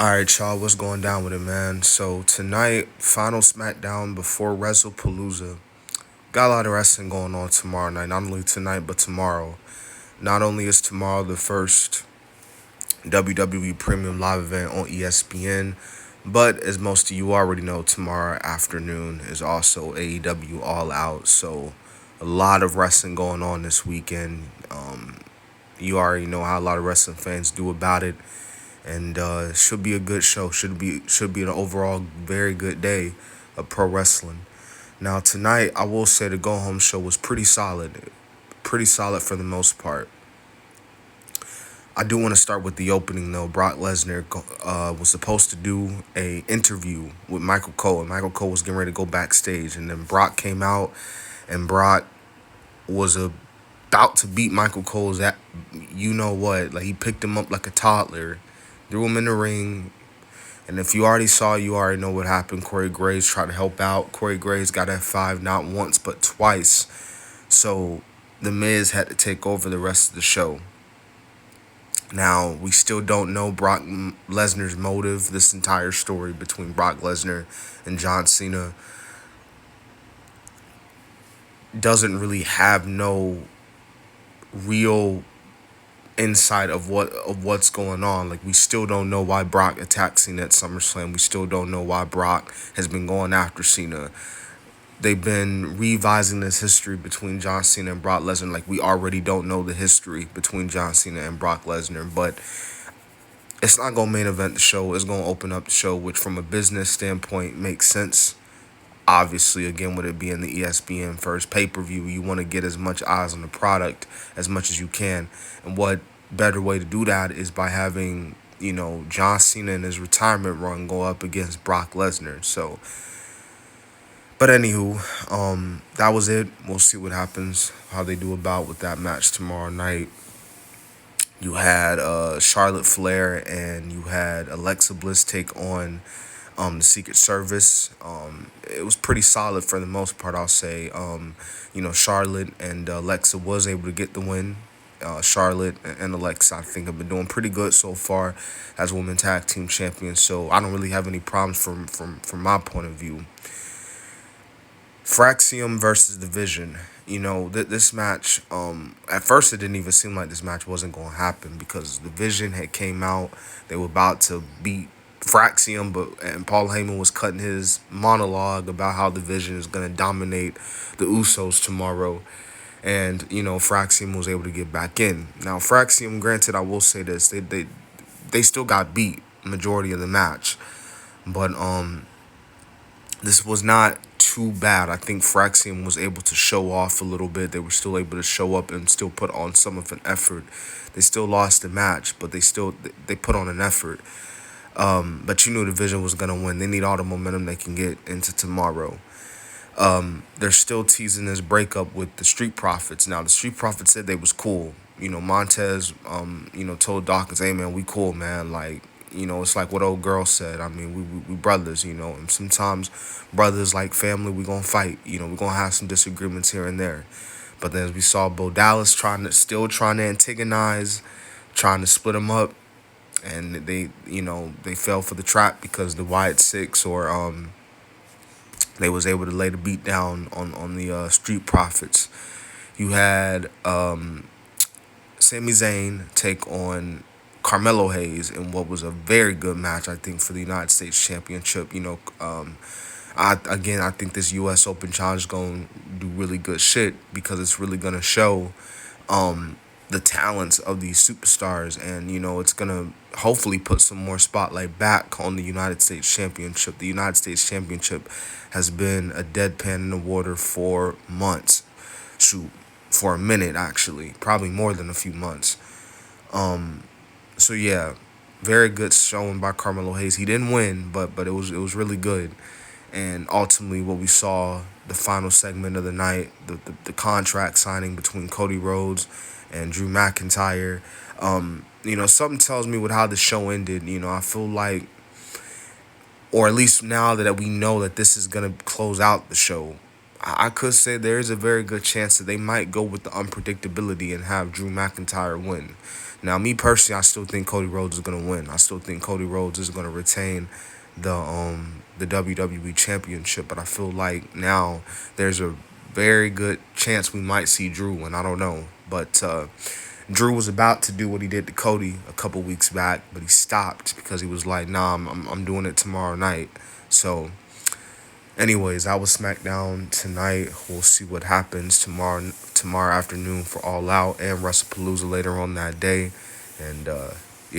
Alright, y'all, what's going down with it, man? So, tonight, final Smackdown before WrestlePalooza. Got a lot of wrestling going on tomorrow night. Not only tonight, but tomorrow. Not only is tomorrow the first WWE Premium Live event on ESPN, but as most of you already know, tomorrow afternoon is also AEW All Out. So, a lot of wrestling going on this weekend. You already know how a lot of wrestling fans do about it, and should be a good show. Should be an overall very good day of pro wrestling. Now tonight, I will say the go home show was pretty solid for the most part. I do want to start with the opening though. Brock Lesnar was supposed to do a interview with Michael Cole, and Michael Cole was getting ready to go backstage, and then Brock came out, and Brock was about to beat Michael Cole's at you know what, like he picked him up like a toddler, threw him in the ring. And if you already saw, you already know what happened. Corey Graves tried to help out. Corey Graves got F5 not once but twice. So The Miz had to take over the rest of the show. Now, we still don't know Brock Lesnar's motive. This entire story between Brock Lesnar and John Cena doesn't really have no real insight of what's going on. Like, we still don't know why Brock attacked Cena at SummerSlam. We still don't know why Brock has been going after Cena. They've been revising this history between John Cena and Brock Lesnar. Like, we already don't know the history between John Cena and Brock Lesnar, but it's not gonna main event the show. It's gonna open up the show, which from a business standpoint makes sense. Obviously, again, with it being the ESPN first pay-per-view, you want to get as much eyes on the product as much as you can. And what better way to do that is by having, John Cena in his retirement run go up against Brock Lesnar. So, but anywho, that was it. We'll see what happens, how they do about with that match tomorrow night. You had Charlotte Flair and you had Alexa Bliss take on the Secret Service. It was pretty solid for the most part, I'll say. Charlotte and Alexa was able to get the win. Charlotte and Alexa, I think, have been doing pretty good so far as women tag team champions. So I don't really have any problems from my point of view. Fraxium versus Division. This match, at first it didn't even seem like this match wasn't going to happen because Division had came out. They were about to beat Fraxium, and Paul Heyman was cutting his monologue about how Division is going to dominate the Usos tomorrow. And, Fraxium was able to get back in. Now, Fraxium, granted, I will say this, they still got beat majority of the match. But this was not too bad. I think Fraxium was able to show off a little bit. They were still able to show up and still put on some of an effort. They still lost the match, but they put on an effort. But you knew Division was going to win. They need all the momentum they can get into tomorrow. They're still teasing this breakup with the Street Profits. Now, the Street Profits said they was cool. Montez, told Dawkins, hey, man, we cool, man. Like, it's like what old girl said. I mean, we brothers, and sometimes brothers like family, we gonna fight. We gonna have some disagreements here and there. But then as we saw Bo Dallas still trying to antagonize, trying to split them up, and they fell for the trap because the Wyatt Six they was able to lay the beat down on the Street Profits. You had Sami Zayn take on Carmelo Hayes in what was a very good match, I think, for the United States Championship. I think this U.S. Open Challenge is going to do really good shit because it's really going to show the talents of these superstars, and it's going to hopefully put some more spotlight back on the United States Championship. The United States Championship has been a deadpan in the water for months. Shoot, for a minute actually, probably more than a few months. So yeah, very good showing by Carmelo Hayes. He didn't win, but it was really good. And ultimately, what we saw, the final segment of the night, the contract signing between Cody Rhodes and Drew McIntyre. Something tells me with how the show ended. I feel like, or at least now that we know that this is gonna close out the show, I could say there is a very good chance that they might go with the unpredictability and have Drew McIntyre win. Now, me personally, I still think Cody Rhodes is gonna win. I still think Cody Rhodes is gonna retain the WWE Championship. But I feel like now there's a very good chance we might see Drew, and I don't know. But Drew was about to do what he did to Cody a couple weeks back, but he stopped because he was like, "Nah, I'm doing it tomorrow night." So, anyways, I was SmackDown tonight. We'll see what happens tomorrow afternoon for All Out and WrestlePalooza later on that day, and